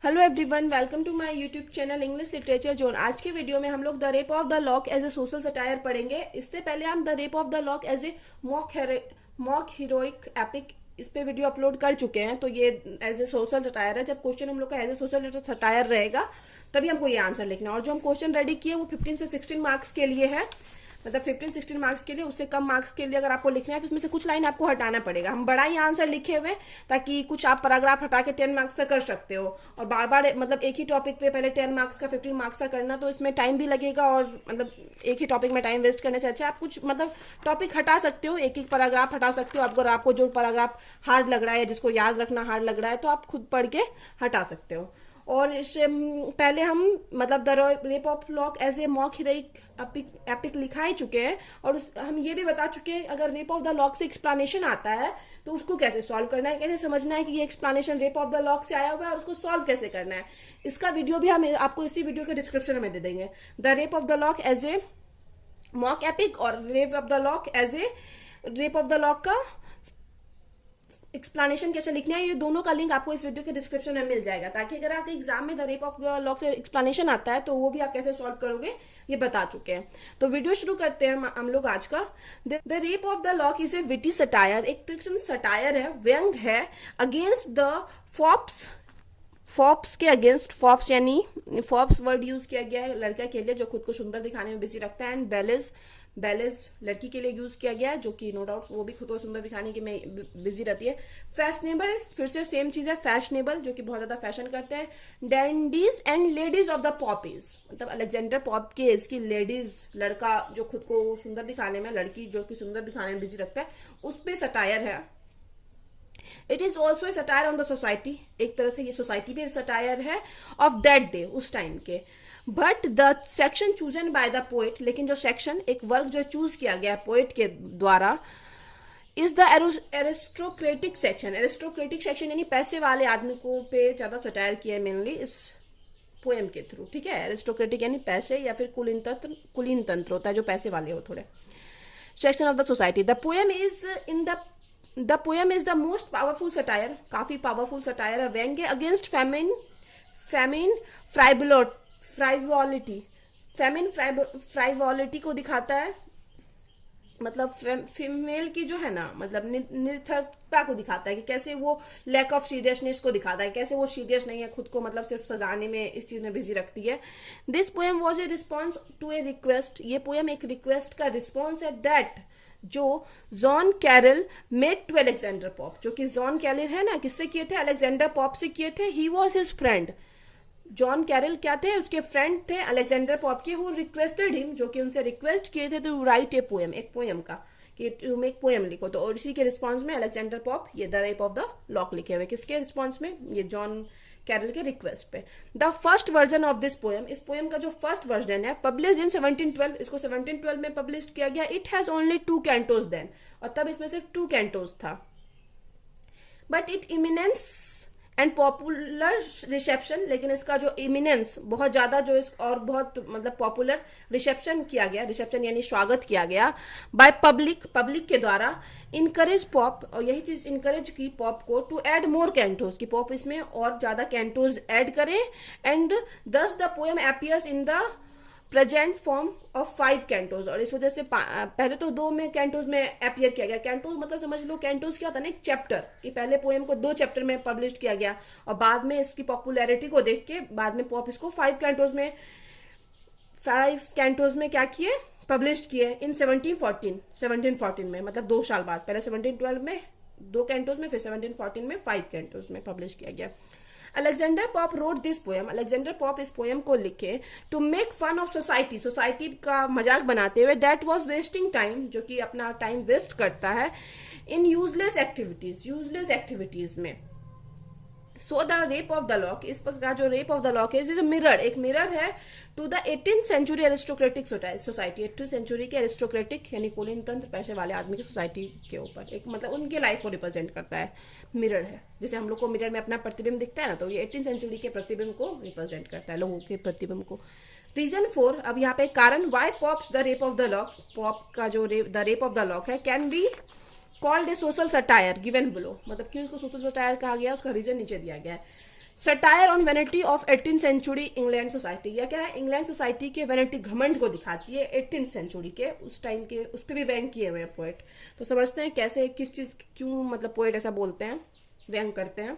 Hello everyone, welcome to my YouTube channel English literature zone. आज के वीडियो में हम लोग the rape of the lock as a social satire पढ़ेंगे। इससे पहले हम the rape of the lock as a mock heroic epic इस पे वीडियो अपलोड कर चुके हैं। तो ये एज ए सोशल सटायर है। जब क्वेश्चन हम लोग का एज ए सोशल सटायर रहेगा तभी हमको ये आंसर लिखना है। और जो हम क्वेश्चन रेडी किए वो 15 से 16 मार्क्स के लिए है, मतलब 15-16 मार्क्स के लिए। उससे कम मार्क्स के लिए अगर आपको लिखना है तो उसमें से कुछ लाइन आपको हटाना पड़ेगा। हम बड़ा ही आंसर लिखे हुए ताकि कुछ आप पैराग्राफ हटा के 10 मार्क्स का कर सकते हो। और बार बार मतलब एक ही टॉपिक पे पहले 10 मार्क्स का 15 मार्क्स का करना तो इसमें टाइम भी लगेगा। और मतलब एक ही टॉपिक में टाइम वेस्ट करने से अच्छा आप कुछ मतलब टॉपिक हटा सकते हो, एक एक पैराग्राफ हटा सकते हो। अगर आपको जो पैराग्राफ हार्ड लग रहा है, जिसको याद रखना हार्ड लग रहा है, तो आप खुद पढ़ के हटा सकते हो। और इससे पहले हम मतलब the rape of lock as a mock heroic epic लिखा ही चुके हैं। और हम ये भी बता चुके हैं अगर रेप ऑफ द लॉक से एक्सप्लेनेशन आता है तो उसको कैसे सॉल्व करना है, कैसे समझना है कि ये explanation rape of the lock से आया हुआ है और उसको सॉल्व कैसे करना है। इसका वीडियो भी हम आपको इसी वीडियो के डिस्क्रिप्शन में दे देंगे। The rape of the lock as a mock epic और rape of the lock as a rape of the lock का एक्सप्लेनेशन कैसे लिखना है, ये दोनों का लिंक आपको इस वीडियो के डिस्क्रिप्शन में मिल जाएगा। ताकि अगर आपके एग्जाम में the rape of the lock से एक्सप्लेनेशन आता है तो वो भी आप कैसे सॉल्व करोगे ये बता चुके हैं। तो वीडियो शुरू करते हैं हम लोग आज का। The rape of the lock is a witty satire, एक तो सटायर है, व्यंग है अगेंस्ट द फॉप्स। फॉप्स के अगेंस्ट, फॉप्स यानी फॉप्स वर्ड यूज किया गया है लड़का के लिए जो खुद को सुंदर दिखाने में बिजी रखता है। एंड बेलिज, बेलिज लड़की के लिए यूज किया गया है जो कि नो डाउट वो भी खुद को सुंदर दिखाने के में बिजी रहती है। फैशनेबल, फिर से सेम चीज है, फैशनेबल जो कि बहुत ज्यादा फैशन करते हैं। Dandies and ladies of the poppies, मतलब अलेक्जेंडर पॉप के एज की लेडीज, लड़का जो खुद को सुंदर दिखाने में, लड़की जो कि सुंदर दिखाने में बिजी रखता है, उस पर सटायर है। It is also a satire on the society, एक तरह से ये सोसाइटी पे सटायर है ऑफ दैट डे, उस टाइम के। But the section chosen by the poet, लेकिन जो सेक्शन, एक वर्ग जो चूज किया गया पोएट के द्वारा, is the aristocratic section. Aristocratic section यानी पैसे वाले आदमी को पे ज्यादा सटायर किया है मेनली इस पोएम के थ्रू। ठीक है, एरिस्टोक्रेटिक यानी पैसे या फिर कुलीन तंत्र होता है जो पैसे वाले हो थोड़े। Section of the society. The poem is the most powerful satire, काफी पावरफुल सटायर है, व्यंग्य अगेंस्ट फेमिन फ्राइवॉलिटी। फेमिन फ्राइवॉलिटी को दिखाता है, मतलब फीमेल की जो है ना, मतलब निरर्थकता को दिखाता है कि कैसे वो लैक ऑफ सीरियसनेस को दिखाता है, कैसे वो सीरियस नहीं है, खुद को मतलब सिर्फ सजाने में, इस चीज में बिजी रखती है। This poem was a response to a request, ये पोएम एक रिक्वेस्ट का रिस्पॉन्स है दैट जो John Caryll made to Alexander Pope, जो कि जॉन कैरल है ना, किससे किए थे, अलेक्जेंडर पॉप से किए थे। He was his friend, John Caryll क्या थे, उसके फ्रेंड थे अलेक्जेंडर पॉप के। हु रिक्वेस्टेड हिम, जो कि उनसे रिक्वेस्ट किए थे टू राइट ए पोएम, एक पोएम का, कि तुम एक पोएम लिखो। तो और इसी के रिस्पॉन्स में अलेक्जेंडर पॉप ये the rape of the lock लिखे हुए, किसके रिस्पॉन्स में, ये जॉन कैरल के रिक्वेस्ट पे। The first version of this poem, इस पोएम का जो फर्स्ट वर्जन है, पब्लिश इन 1712, इसको 1712 में पब्लिश किया गया। It has only 2 cantos then, और तब इसमें सिर्फ 2 कैंटोज था। But it eminence and popular reception, लेकिन इसका जो इमिनेंस बहुत ज्यादा जो इस और बहुत मतलब पॉपुलर रिसेप्शन किया गया, रिसेप्शन यानी स्वागत किया गया बाय पब्लिक के द्वारा। इनकरेज पॉप, और यही चीज इनकरेज की पॉप को टू ऐड मोर कैंटोज, की पॉप इसमें और ज्यादा कैंटोज ऐड करे। एंड दस the poem appears in the present form of 5 cantos, और इस वजह से पहले तो 2 में कैंटोज में अपियर किया गया। कैंटोज मतलब समझ लो, कैंटोज क्या होता है ना, एक चैप्टर, कि पहले पोएम को 2 चैप्टर में पब्लिश किया गया और बाद में इसकी पॉपुलैरिटी को देख के बाद में पॉप इसको 5 कैंटोज में क्या किए, पब्लिश किए इन 1714 में, मतलब 2 साल बाद। पहले 1712 में 2 कैंटोज में, फिर 1714 में 5 कैंटोज में पब्लिश किया गया। Alexander Pope wrote this poem, Alexander Pope इस पोएम को लिखे to make fun of society, society का मजाक बनाते हुए, दैट वाज वेस्टिंग टाइम, जो कि अपना टाइम वेस्ट करता है इन यूजलेस एक्टिविटीज में। So the rape of the lock, इस प्रकार जो रेप ऑफ द लॉक है, इज अ मिरर, एक मिरर है to the 18th century aristocratic society, 18th century के एरिस्टोक्रेटिक यानी कुलीन तंत्र पैसे वाले आदमी की सोसाइटी के ऊपर, एक मतलब उनके लाइफ को रिप्रेजेंट करता है, मिरर है। जैसे हम लोग को मिरर में अपना प्रतिबिंब दिखता है ना, तो ये 18th सेंचुरी के प्रतिबिंब को रिप्रेजेंट करता है, लोगों के प्रतिबिंब को। रीजन 4, अब यहाँ पे कारण, why Pope's the rape of the lock, Pope का जो the rape of the lock है, can be called a social satire given below, मतलब क्यों इसको सोशल सटायर कहा गया, उसका रीजन नीचे दिया गया है। Satire on vanity of 18th century England society, या क्या है, इंग्लैंड सोसाइटी के वेनिटी घमंड को दिखाती है 18th सेंचुरी के उस टाइम के, उस पर भी व्यंग किए हुए हैं पोएट। तो समझते हैं कैसे, किस चीज, क्यों मतलब पोएट ऐसा बोलते हैं, व्यंग करते हैं।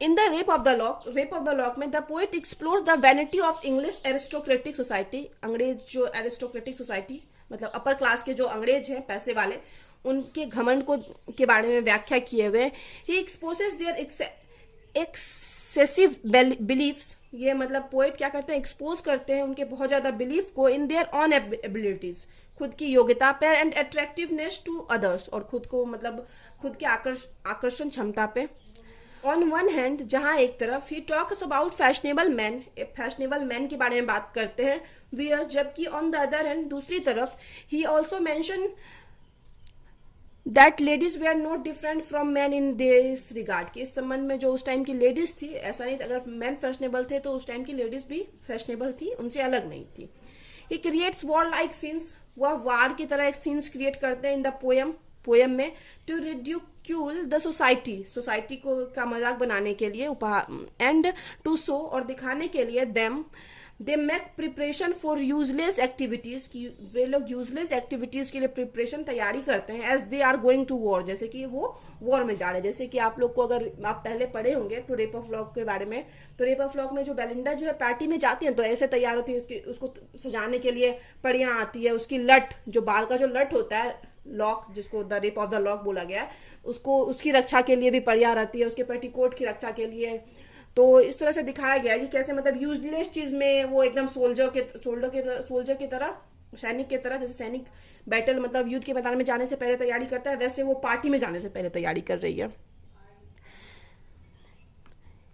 In the rape of the lock में the poet explores the vanity of English aristocratic society, अंग्रेज जो एरिस्टोक्रेटिक सोसाइटी मतलब अपर क्लास के जो अंग्रेज हैं पैसे वाले, उनके घमंड को के बारे में व्याख्या किए हुए। ही एक्सपोजेस देयर एक्सेसिव बिलीफ्स, ये मतलब पोएट क्या करते हैं, एक्सपोज करते हैं उनके बहुत ज्यादा बिलीफ को, इन देयर ऑन एबिलिटीज, खुद की योग्यता पे, एंड अट्रैक्टिवनेस टू अदर्स, और खुद को मतलब खुद के आकर्षण क्षमता पे। ऑन वन हैंड, जहां एक तरफ he talks about fashionable man के बारे में बात करते हैं वियर, जबकि ऑन द अदर हैंड दूसरी तरफ he also mention that ladies they are not different from man in this regard, कि इस संबंध में जो उस टाइम की लेडीज थी, ऐसा नहीं, अगर मैन फैशनेबल थे तो उस टाइम की लेडीज भी फैशनेबल थी, उनसे अलग नहीं थी। He creates war like scenes, वह वार की तरह एक सीन्स क्रिएट करते हैं इन द पोयम में, टू रिड्यूक्यूल द सोसाइटी को का मजाक बनाने के लिए, एंड टू शो, और दिखाने के लिए, they make preparation for useless activities, की वे लोग यूजलेस एक्टिविटीज के लिए प्रिपरेशन तैयारी करते हैं, as they are going to war, जैसे कि वो वॉर में जा रहे हैं। जैसे कि आप लोग को, अगर आप पहले पढ़े होंगे तो रेप ऑफ लॉक के बारे में, तो रेप ऑफ लॉक में जो बेलिंडा जो है पार्टी में जाती है तो ऐसे तैयार होती है, उसको सजाने के लिए परियां आती है, उसकी लट, जो बाल का जो लट होता है, लॉक, जिसको the rape of the lock बोला गया है, उसको उसकी रक्षा के लिए भी परियां रहती है, उसके पेटीकोट की रक्षा के लिए। तो इस तरह से दिखाया गया कि कैसे मतलब यूजलेस चीज में वो एकदम सोल्जर की तरह, सैनिक की तरह, जैसे सैनिक बैटल मतलब युद्ध के मैदान में जाने से पहले तैयारी करता है, वैसे वो पार्टी में जाने से पहले तैयारी कर रही है।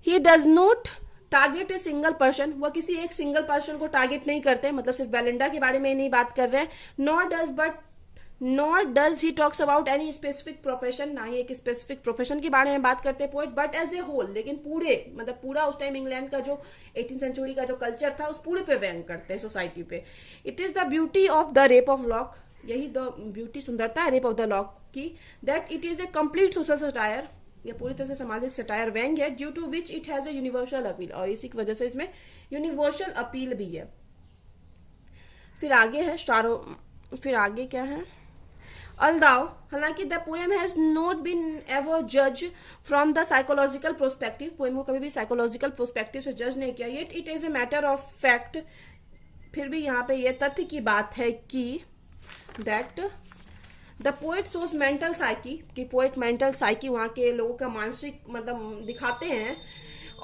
He does not target a single person, वह किसी एक सिंगल पर्सन को टारगेट नहीं करते, मतलब सिर्फ बेलिंडा के बारे में नहीं बात कर रहे हैं। Nor does he talks about any specific profession, ना ही एक स्पेसिफिक प्रोफेशन के बारे में बात करते poet, but as a whole, लेकिन पूरे मतलब पूरा उस टाइम इंग्लैंड का जो 18th सेंचुरी का जो कल्चर था उस पूरे पे व्यंग करते हैं, सोसाइटी पे। It is the beauty of the rape of lock, यही द ब्यूटी, सुंदरता है रेप ऑफ द लॉक की, that it is a complete social satire, यह पूरी तरह से सामाजिक सटायर व्यंग है, due to which it has a universal appeal, और इसी की वजह से इसमें यूनिवर्सल अपील भी है। फिर आगे क्या है, Although, हालांकि the poem has not been ever जज from the psychological prospective, poem को कभी भी साइकोलॉजिकल प्रोस्पेक्टिव से जज नहीं किया, yet it is a matter of fact, फिर भी यहाँ पे ये तथ्य की बात है कि that the poet shows mental psyche, कि पोएट मेंटल साइकी वहाँ के लोगों का मानसिक मतलब दिखाते हैं,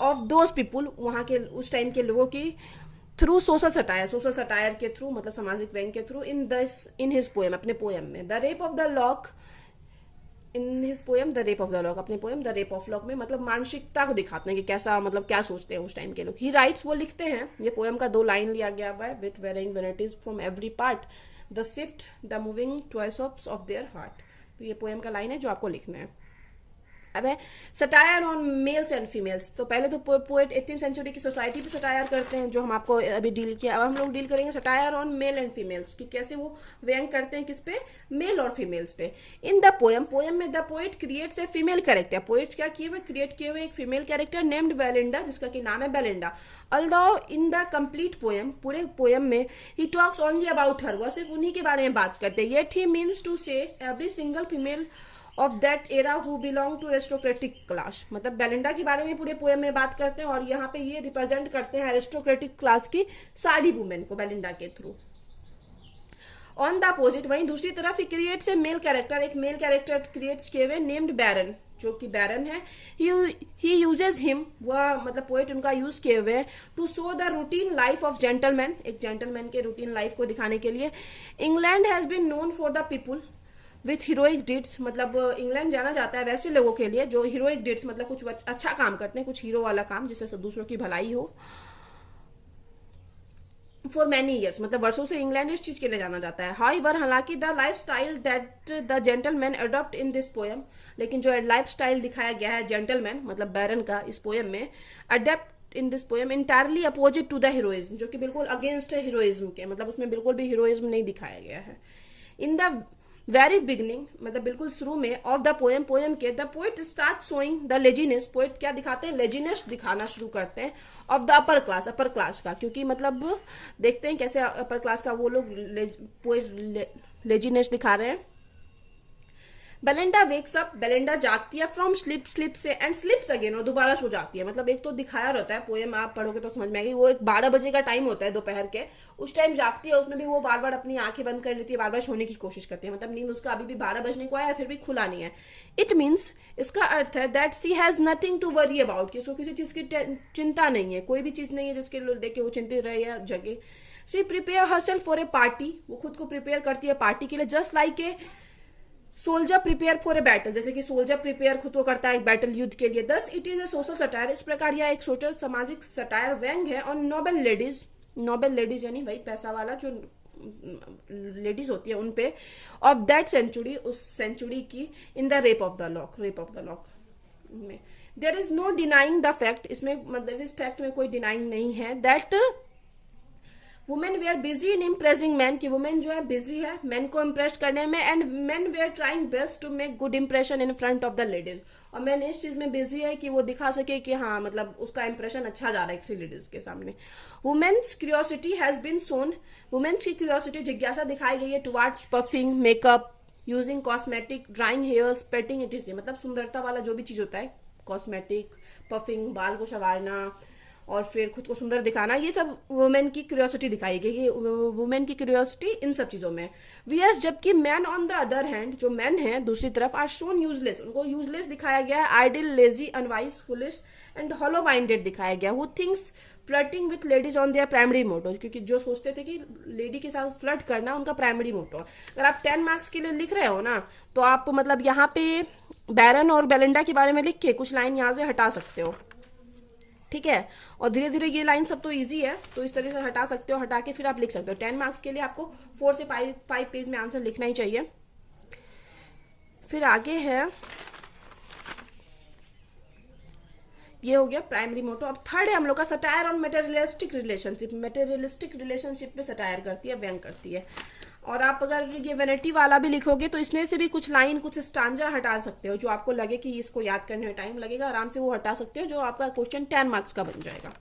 ऑफ दोज पीपुल, वहाँ के उस टाइम के लोगों की, थ्रू सोशल सटायर के थ्रू, मतलब सामाजिक व्यंग के थ्रू, इन हिज पोएम, अपने पोएम में, the rape of the lock, in his poem the rape of the lock, अपने poem the rape of lock में मतलब मानसिकता को दिखाते हैं कि कैसा मतलब क्या सोचते हैं उस टाइम के लोग। ही राइट्स, वो लिखते हैं, ये पोएम का 2 लाइन लिया गया हुआ है, with varying varieties from every part the shift the moving twice of their heart, तो ये पोएम का लाइन है जो आपको लिखना है। अब है satire on mails and females, तो पहले तो पोएट 18th सेंचुरी की सोसाइटी पे सटायर करते हैं, जो हम आपको अभी डील किया। अब हम लोग डील करेंगे satire on male and females, कि कैसे वो व्यंग करते हैं किस पे, मेल और फीमेल्स पे। इन द पोएम में the poet creates a female character, poets क्या किए हुए, क्रिएट किए हुए एक फीमेल कैरेक्टर नेम्ड बेलिंडा, जिसका कि नाम है Belinda. Although in the complete poem, पूरे पोएम में he talks only about her, वह सिर्फ उन्हीं के बारे में बात करते हैं, yet he means to say every single female of that era who belong to aristocratic class, मतलब बेलिंडा के बारे में पूरे पोएम में बात करते हैं, और यहाँ पे ये रिप्रेजेंट करते हैं एरिस्टोक्रेटिक क्लास की सारी वुमेन को बेलिंडा के थ्रू। ऑन द अपोजिट, वहीं दूसरी तरफ he creates a male character, एक मेल कैरेक्टर क्रिएट्स किए हुए नेम्ड बैरन, जो कि बैरन है। ही यूजेज हिम, वह मतलब पोएट उनका यूज किए हुए to show the routine life of gentleman, एक जेंटलमैन के रूटीन लाइफ को दिखाने के लिए। England has been known for the people with heroic deeds, मतलब इंग्लैंड जाना जाता है वैसे लोगों के लिए जो हीरोइक डिड्स, मतलब कुछ अच्छा काम करते हैं, कुछ हीरो वाला काम, जिससे दूसरों की भलाई हो। फॉर मैनी ईयर्स, मतलब वर्षों से इंग्लैंड इस चीज के लिए जाना जाता है। हाउएवर, हालांकि the life style that the gentleman adopt in this poem, लेकिन जो लाइफ स्टाइल दिखाया गया है जेंटलमैन मतलब बैरन का इस पोएम में, adept in this poem entirely opposite to the heroism, जो कि बिल्कुल अगेंस्ट है हीरोइज्म के, मतलब उसमें बिल्कुल भी हीरोइज्म नहीं दिखाया गया है। इन द वेरी बिगनिंग मतलब बिल्कुल शुरू में ऑफ द पोएम, पोएम के the poet start showing the laziness, poet क्या दिखाते हैं, लेजीनेस दिखाना शुरू करते हैं of the upper class, upper class का, क्योंकि मतलब देखते हैं कैसे अपर क्लास का वो लोग पोइट लेजीनेस दिखा रहे हैं। बेलिंडा वेक्स अप, बेलिंडा जागती है फ्रॉम स्लिप, स्लिप से एंड स्लिप्स अगेन, और दोबारा सो जाती है। मतलब एक तो दिखाया रहता है पोएम, आप पढ़ोगे तो समझ में आएगी, वो एक 12 बजे का टाइम होता है दोपहर के, उस टाइम जागती है, उसमें भी वो बार बार अपनी आंखें बंद कर लेती है, बार बार सोने की कोशिश करती है, मतलब नींद उसका अभी भी 12 बजने को आया फिर भी खुला नहीं है। इट मीन्स, इसका अर्थ है that she has nothing to worry about, कि उसको किसी चीज की चिंता नहीं है, कोई भी चीज नहीं है जिसके लेके वो चिंतित रहे या जगे। She prepare herself for a party, वो खुद को प्रिपेयर करती है पार्टी के लिए, just like a soldier prepare for a battle, जैसे कि सोल्जर प्रिपेयर खुद को करता है एक बैटल युद्ध के लिए। Thus it is a social satire, इस प्रकार यह एक सोशल सामाजिक सटायर व्यंग है on noble ladies, noble ladies यानी भाई पैसा वाला जो लेडीज होती है उन पे, ऑफ दैट सेंचुरी, उस सेंचुरी की, in the rape of the lock, rape of the lock में। There is no denying the fact, इसमें मतलब इस फैक्ट में कोई डिनाइंग नहीं है, that women they are busy in impressing man, की वुमेन जो है बिजी है मैन को इम्प्रेस करने में, and man they are trying best to make good impression in front of the ladies, और मैन इस चीज में बिजी है कि वो दिखा सके कि हाँ मतलब उसका इंप्रेशन अच्छा जा रहा है किसी लेडीज के सामने। Women's curiosity has been shown, women's की क्यूरियोसिटी जिज्ञासा दिखाई गई है towards puffing, makeup, using cosmetic, drawing hairs, painting it is, मतलब सुंदरता वाला जो भी चीज होता है, कॉस्मेटिक, पफिंग, बाल को संवारना और फिर खुद को सुंदर दिखाना, ये सब वुमेन की क्यूरियोसिटी दिखाई गई, वुमेन की क्यूरियोसिटी इन सब चीज़ों में। वियर्स, जबकि man on the other hand, जो मैन है दूसरी तरफ, आर शोन यूजलेस, उनको यूजलेस दिखाया गया है, idle, lazy, unwise, foolish and hollow minded दिखाया गया, who thinks flirting with ladies on their primary motto, क्योंकि जो सोचते थे कि लेडी के साथ फ्लर्ट करना उनका प्राइमरी मोटो। अगर आप 10 मार्क्स के लिए लिख रहे हो ना, तो आप मतलब यहाँ पे बैरन और बेलिंडा के बारे में लिख के कुछ लाइन यहाँ से हटा सकते हो, ठीक है। और धीरे धीरे ये लाइन सब तो इजी है, तो इस तरीके से हटा सकते हो, हटा के फिर आप लिख सकते हो। 10 मार्क्स के लिए आपको 4 से 5 पेज में आंसर लिखना ही चाहिए। फिर आगे है, ये हो गया प्राइमरी मोटो। अब थर्ड है हम लोग का satire on materialistic relationship, materialistic relationship पे सटायर करती है, व्यंग करती है। और आप अगर ये वेनिटी वाला भी लिखोगे तो इसमें से भी कुछ लाइन, कुछ स्टांजा हटा सकते हो, जो आपको लगे कि इसको याद करने में टाइम लगेगा, आराम से वो हटा सकते हो, जो आपका क्वेश्चन 10 मार्क्स का बन जाएगा।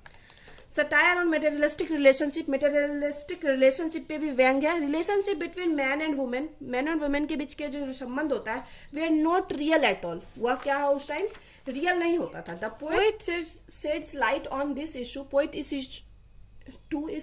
Satire on materialistic relationship, materialistic relationship पे भी व्यंग है। Relationship between man and women, man and women के बीच के जो संबंध होता है, they are not real at all, वह क्या है उस टाइम रियल नहीं होता था। The poet sheds light on this issue, poet इस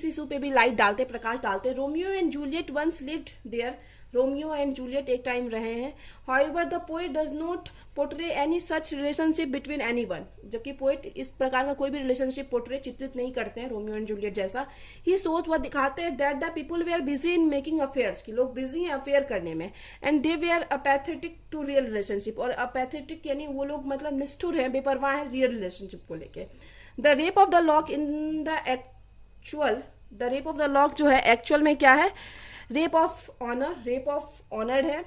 इशू पे भी लाइट डालते, प्रकाश डालते। Romeo and Juliet once lived there, Romeo and Juliet एक टाइम रहे हैं। However the poet does not portray any such relationship between anyone, जबकि पोएट इस प्रकार का कोई भी रिलेशनशिप पोर्ट्रे, चित्रित नहीं करते हैं रोमियो एंड जूलियट जैसा। ही सोच, वह दिखाते हैं that the people they are busy in making affairs, कि लोग बिजी हैं अफेयर करने में, and they they are apathetic to real relationship, और अपैथेटिक यानी वो लोग मतलब निष्ठुर हैं, बेपरवाह है रियल रिलेशनशिप को लेके। The rape of the lock in the actual, the rape of the lock जो है एक्चुअल में क्या है, rape of honour, rape of honoured है,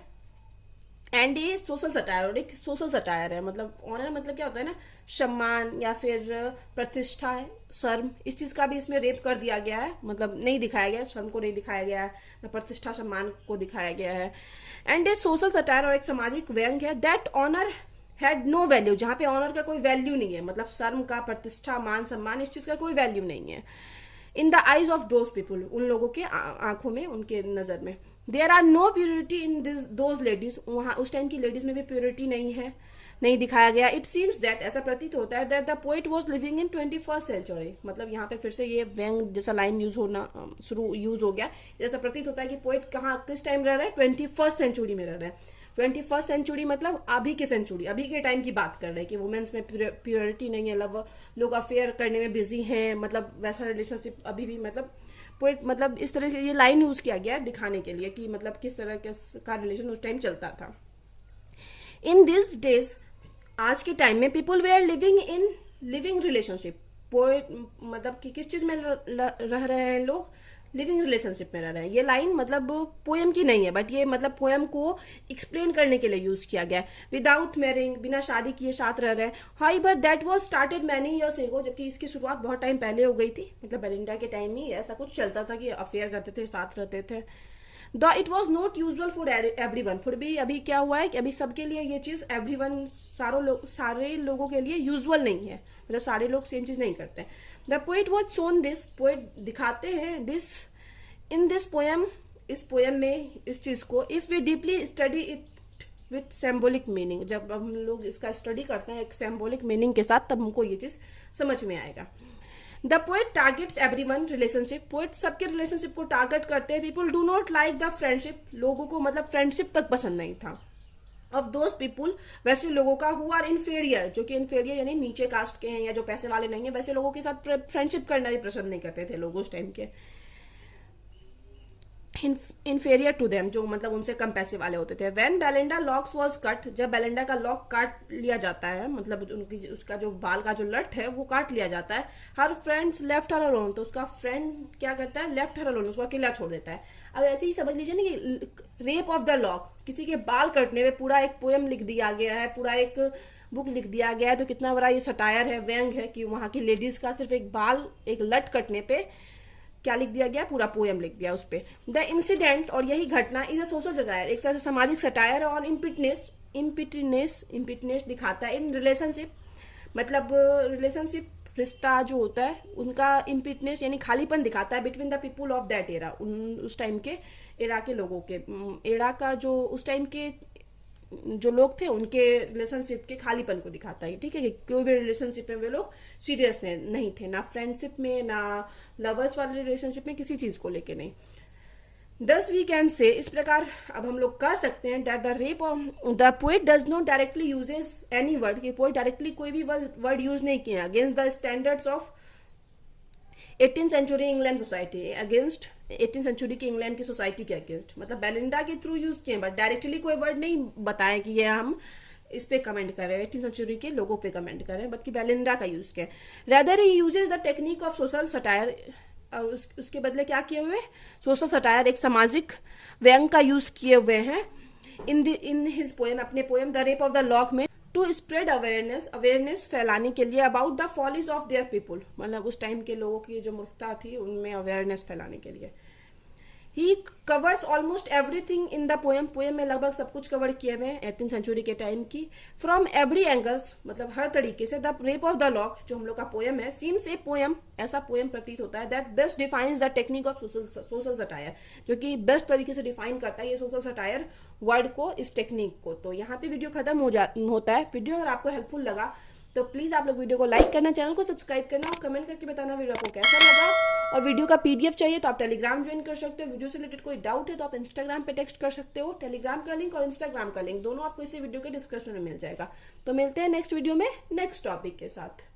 एंड ये सोशल सटायर, और एक सोशल सटायर है। मतलब ऑनर मतलब क्या होता है ना, सम्मान या फिर प्रतिष्ठा, शर्म, इस चीज का भी इसमें रेप कर दिया गया है, मतलब नहीं दिखाया गया, शर्म को नहीं दिखाया गया है, न प्रतिष्ठा सम्मान को दिखाया गया है। एंड ये सोशल सटायर और एक सामाजिक व्यंग है। That honour had no value, जहाँ पे ऑनर का कोई वैल्यू नहीं है, मतलब शर्म का, प्रतिष्ठा, मान सम्मान, इस चीज का कोई वैल्यू नहीं है। In the eyes of those people, उन लोगों के आंखों में, उनके नजर में। There are no purity in this those ladies, वहाँ उस टाइम की लेडीज में भी प्योरिटी नहीं है, नहीं दिखाया गया। इट सीम्स दैट, ऐसा प्रतीत होता है, that the poet was living in 21st century, मतलब यहाँ पे फिर से ये व्यंग जैसा लाइन यूज हो गया, जैसा प्रतीत होता है कि पोएट कहाँ किस टाइम रह रहे हैं, 21st सेंचुरी में रह रहे हैं। 21st सेंचुरी मतलब अभी के सेंचुरी, अभी के टाइम की बात कर रहे हैं कि वुमेन्स में प्योरिटी नहीं है, लोग अफेयर करने में बिजी हैं, मतलब वैसा रिलेशनशिप अभी भी, मतलब पोइट, मतलब इस तरह से ये लाइन यूज किया गया है दिखाने के लिए कि मतलब किस तरह का रिलेशन उस टाइम चलता था। इन दिस डेज, आज के टाइम में, people they are living in living relationship, poet मतलब कि किस चीज में रह रहे हैं लोग, लिविंग रिलेशनशिप में रह रहे हैं। ये लाइन मतलब पोएम की नहीं है, बट ये मतलब पोएम को एक्सप्लेन करने के लिए यूज किया गया है। विदाउट मैरिंग, बिना शादी किए साथ रह रहे हैं। However that was started many years ago, जबकि इसकी शुरुआत बहुत टाइम पहले हो गई थी, मतलब बेलिंडा के टाइम ही ऐसा कुछ चलता था कि अफेयर करते थे, साथ रहते थे। The it was not usual for every one. फिर भी अभी क्या हुआ है कि अभी सबके लिए ये चीज़ एवरी वन सारे लोगों के लिए यूजल नहीं है, मतलब सारे लोग सेम चीज़ नहीं करते। The poet was shown this, poet दिखाते हैं दिस इन दिस पोएम, इस पोएम में इस चीज़ को, if we deeply study it with symbolic meaning, जब हम लोग इसका स्टडी करते हैं एक सिंबॉलिक मीनिंग के साथ, तब हमको ये चीज़ समझ में आएगा। The poet targets everyone relationship, poet सबके रिलेशनशिप को टारगेट करते हैं। People do not like the friendship, लोगों को मतलब फ्रेंडशिप तक पसंद नहीं था। ऑफ दोज पीपुल, वैसे लोगों का, हु आर इन्फेरियर, जो कि इन्फेरियर यानी नीचे कास्ट के हैं या जो पैसे वाले नहीं है, वैसे लोगों के साथ फ्रेंडशिप करना भी पसंद नहीं करते थे लोग उस टाइम के। इन्फेरियर टू देम, जो मतलब उनसे कम पैसे वाले होते थे। When Belinda locks was cut, जब बेलिंडा का लॉक काट लिया जाता है, मतलब उनकी उसका जो बाल का जो लट है वो काट लिया जाता है। हर फ्रेंड्स लेफ्ट हर अलोन, तो उसका फ्रेंड क्या करता है, लेफ्ट हर अलोन, उसको अकेला छोड़ देता है। अब ऐसे ही समझ लीजिए ना कि रेप ऑफ द लॉक, किसी के बाल कटने में पूरा एक पोएम लिख दिया गया है, पूरा एक बुक लिख दिया गया है, तो कितना बड़ा ये सटायर है, व्यंग है कि वहाँ की लेडीज का सिर्फ एक बाल, एक लट कटने पे क्या लिख दिया गया, पूरा पोएम लिख दिया उस पे। द इंसिडेंट, और यही घटना, इज अ सोशल सटायर, एक तरह से सामाजिक सटायर ऑन इम्पिटनेस दिखाता है इन रिलेशनशिप, मतलब रिलेशनशिप रिश्ता जो होता है उनका इम्पिटनेस यानी खालीपन दिखाता है between the people of that era, उस टाइम के एरा के लोगों के, एरा का जो उस टाइम के जो लोग थे उनके रिलेशनशिप के खालीपन को दिखाता है। ठीक है कि कोई भी रिलेशनशिप में वे लोग सीरियस नहीं थे, ना फ्रेंडशिप में ना लवर्स वाले रिलेशनशिप में, किसी चीज को लेके नहीं। दस वी कैन से, इस प्रकार अब हम लोग कह सकते हैं that the rape the poet does not directly uses any word, कि पोएट डायरेक्टली कोई भी वर्ड यूज नहीं किया against the standards of 18th century England society, against 18th century की इंग्लैंड की सोसाइटी के अगेंस्ट, मतलब बेलिंडा के थ्रू यूज किए, बट डायरेक्टली कोई वर्ड नहीं बताया कि ये हम इस पे कमेंट करें, 18th सेंचुरी के लोगों पे कमेंट करें, बल्कि बेलिंडा का यूज किया। Rather he uses the technique of social satire, और उसके बदले क्या किए हुए, सोशल सटायर, एक सामाजिक व्यंग का यूज किए हुए हैं इन हिज पोएम, अपने poem the rape of the lock में, टू स्प्रेड अवेयरनेस फैलाने के लिए about the follies of their people, मतलब उस टाइम के लोगों की जो मूर्खता थी उनमें अवेयरनेस फैलाने के लिए। ही covers almost everything in the poem, poem में लगभग सब कुछ कवर किए हुए हैं 18th सेंचुरी के टाइम की। फ्रॉम एवरी एंगल्स, मतलब हर तरीके से। The rape of the lock, जो हम लोग का पोएम है, सीम्स ए पोएम, ऐसा पोएम प्रतीत होता है that best defines the technique of social satire, जो कि बेस्ट तरीके से डिफाइन करता है ये सोशल सटायर वर्ड को, इस टेक्निक को। तो यहाँ पे वीडियो खत्म होता है। वीडियो अगर आपको हेल्पफुल लगा तो प्लीज़ आप लोग वीडियो को लाइक करना, चैनल को सब्सक्राइब करना और कमेंट करके बताना वीडियो आपको कैसा लगा। और वीडियो का पीडीएफ चाहिए तो आप टेलीग्राम ज्वाइन कर सकते हो। वीडियो से रिलेटेड कोई डाउट है तो आप इंस्टाग्राम पे टेक्स्ट कर सकते हो। टेलीग्राम का लिंक और इंस्टाग्राम का लिंक दोनों आपको इसी वीडियो के डिस्क्रिप्शन में मिल जाएगा। तो मिलते हैं नेक्स्ट वीडियो में नेक्स्ट टॉपिक के साथ।